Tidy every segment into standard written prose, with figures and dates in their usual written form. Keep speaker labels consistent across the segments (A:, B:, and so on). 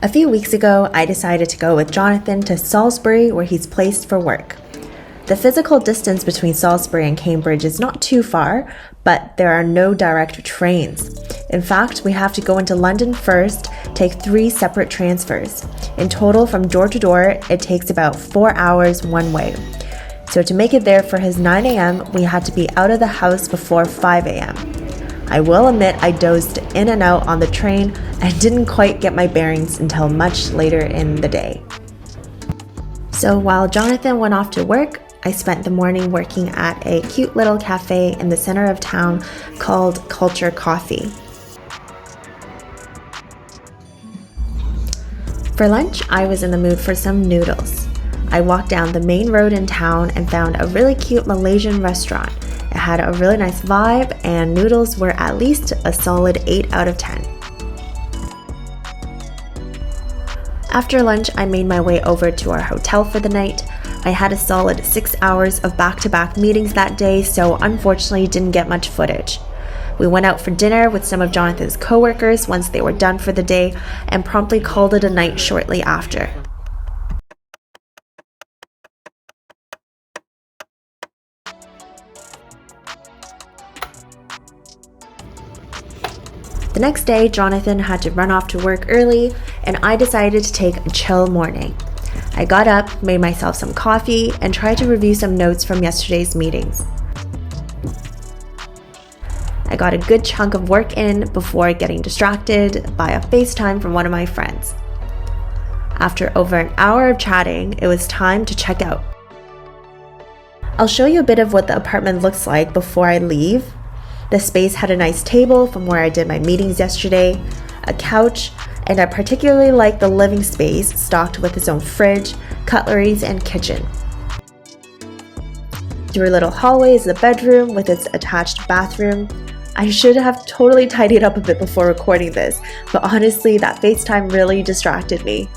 A: A few weeks ago, I decided to go with Jonathan to Salisbury, where he's placed for work. The physical distance between Salisbury and Cambridge is not too far, but there are no direct trains. In fact, we have to go into London first, take 3 separate transfers. In total, from door to door, it takes about 4 hours one way. So to make it there for his 9 a.m., we had to be out of the house before 5 a.m. I will admit I dozed in and out on the train and didn't quite get my bearings until much later in the day. So while Jonathan went off to work, I spent the morning working at a cute little cafe in the center of town called Culture Coffee. For lunch, I was in the mood for some noodles. I walked down the main road in town and found a really cute Malaysian restaurant. It had a really nice vibe, and noodles were at least a solid 8 out of 10. After lunch, I made my way over to our hotel for the night. I had a solid 6 hours of back-to-back meetings that day, so unfortunately didn't get much footage. We went out for dinner with some of Jonathan's coworkers once they were done for the day, and promptly called it a night shortly after. The next day, Jonathan had to run off to work early, and I decided to take a chill morning. I got up, made myself some coffee, and tried to review some notes from yesterday's meetings. I got a good chunk of work in before getting distracted by a FaceTime from one of my friends. After over an hour of chatting, it was time to check out. I'll show you a bit of what the apartment looks like before I leave. The space had a nice table from where I did my meetings yesterday, a couch, and I particularly like the living space stocked with its own fridge, cutleries, and kitchen. Through a little hallway is the bedroom with its attached bathroom. I should have totally tidied up a bit before recording this, but honestly, that FaceTime really distracted me.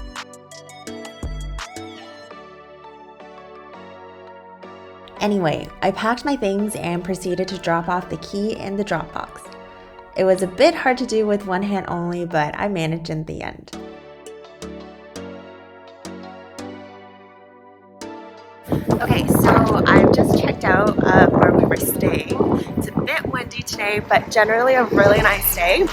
A: Anyway, I packed my things and proceeded to drop off the key in the Dropbox. It was a bit hard to do with one hand only, but I managed in the end. Okay, so I've just checked out where we were staying. It's a bit windy today, but generally a really nice day.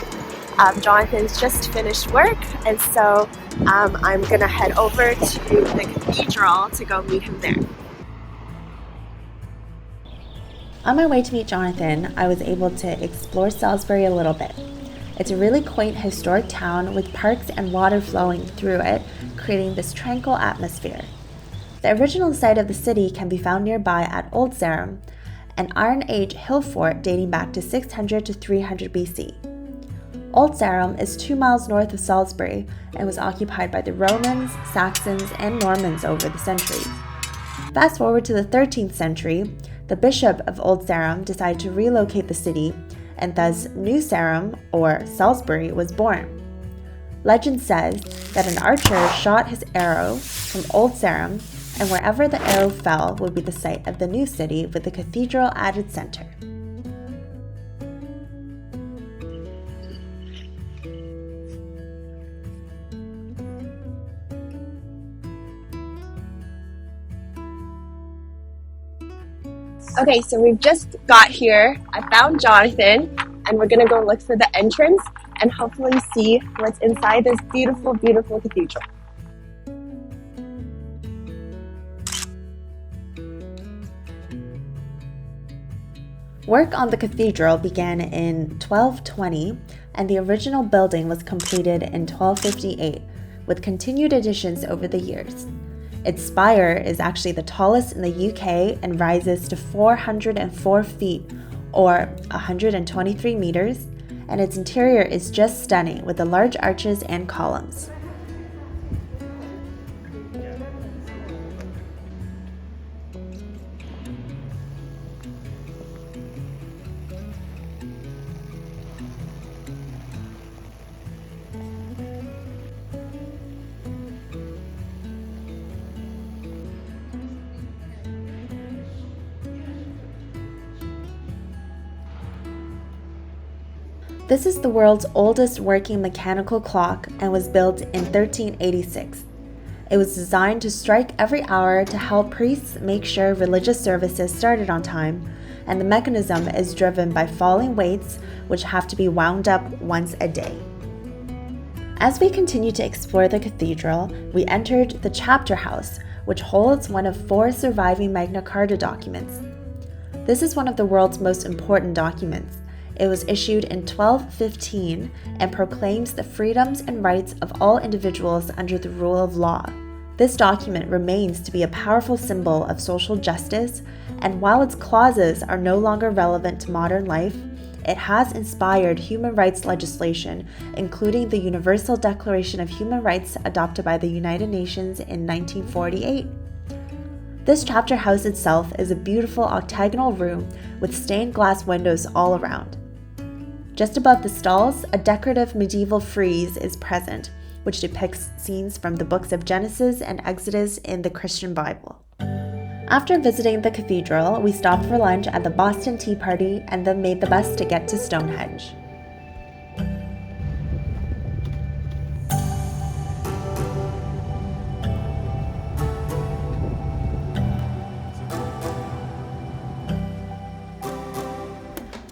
A: Jonathan's just finished work, and so I'm gonna head over to the cathedral to go meet him there. On my way to meet Jonathan, I was able to explore Salisbury a little bit. It's a really quaint historic town with parks and water flowing through it, creating this tranquil atmosphere. The original site of the city can be found nearby at Old Sarum, an Iron Age hill fort dating back to 600 to 300 BC. Old Sarum is 2 miles north of Salisbury and was occupied by the Romans, Saxons, and Normans over the centuries. Fast forward to the 13th century, the Bishop of Old Sarum decided to relocate the city, and thus New Sarum, or Salisbury, was born. Legend says that an archer shot his arrow from Old Sarum, and wherever the arrow fell would be the site of the new city with the cathedral at its center. Okay, so we've just got here. I found Jonathan, and we're gonna go look for the entrance and hopefully see what's inside this beautiful, beautiful cathedral. Work on the cathedral began in 1220, and the original building was completed in 1258, with continued additions over the years. Its spire is actually the tallest in the UK and rises to 404 feet, or 123 meters, and its interior is just stunning with the large arches and columns. This is the world's oldest working mechanical clock and was built in 1386. It was designed to strike every hour to help priests make sure religious services started on time, and the mechanism is driven by falling weights which have to be wound up once a day. As we continue to explore the cathedral, we entered the chapter house, which holds one of 4 surviving Magna Carta documents. This is one of the world's most important documents. It was issued in 1215 and proclaims the freedoms and rights of all individuals under the rule of law. This document remains to be a powerful symbol of social justice, and while its clauses are no longer relevant to modern life, it has inspired human rights legislation, including the Universal Declaration of Human Rights adopted by the United Nations in 1948. This chapter house itself is a beautiful octagonal room with stained glass windows all around. Just above the stalls, a decorative medieval frieze is present, which depicts scenes from the books of Genesis and Exodus in the Christian Bible. After visiting the cathedral, we stopped for lunch at the Boston Tea Party and then made the bus to get to Stonehenge.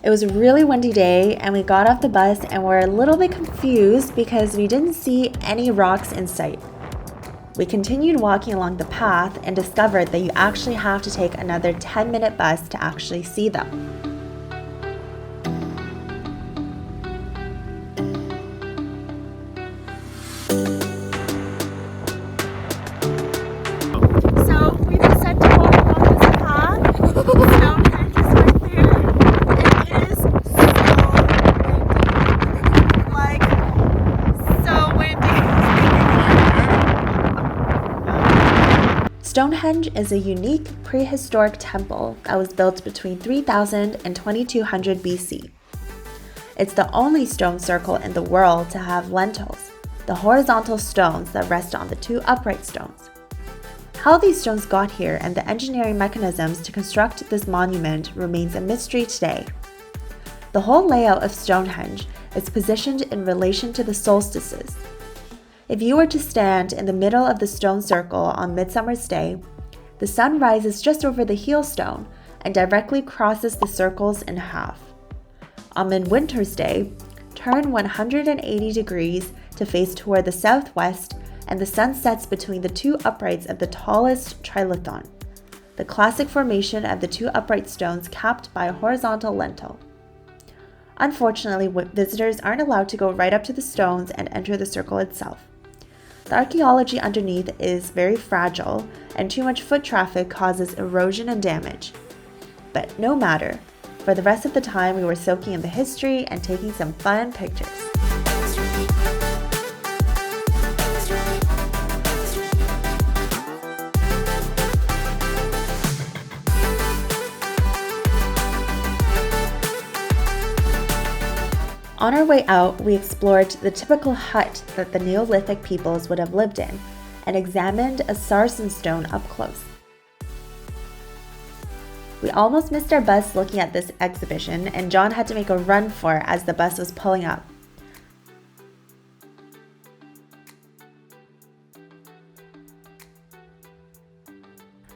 A: It was a really windy day, and we got off the bus and were a little bit confused because we didn't see any rocks in sight. We continued walking along the path and discovered that you actually have to take another 10-minute bus to actually see them. So we decided to walk along this path. Stonehenge is right there. It is so windy. Stonehenge is a unique prehistoric temple that was built between 3000 and 2200 BC. It's the only stone circle in the world to have lentils, the horizontal stones that rest on the 2 upright stones. How these stones got here and the engineering mechanisms to construct this monument remains a mystery today. The whole layout of Stonehenge is positioned in relation to the solstices. If you were to stand in the middle of the stone circle on Midsummer's Day, the sun rises just over the heel stone and directly crosses the circles in half. On Midwinter's Day, turn 180 degrees to face toward the southwest, and the sun sets between the 2 uprights of the tallest trilithon, the classic formation of the 2 upright stones capped by a horizontal lentil. Unfortunately, visitors aren't allowed to go right up to the stones and enter the circle itself. The archaeology underneath is very fragile, and too much foot traffic causes erosion and damage. But no matter, for the rest of the time we were soaking in the history and taking some fun pictures. On our way out, we explored the typical hut that the Neolithic peoples would have lived in and examined a sarsen stone up close. We almost missed our bus looking at this exhibition, and John had to make a run for it as the bus was pulling up.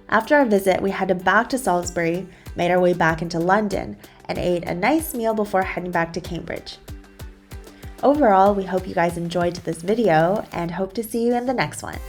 A: After our visit, we headed back to Salisbury, made our way back into London, and ate a nice meal before heading back to Cambridge. Overall, we hope you guys enjoyed this video and hope to see you in the next one.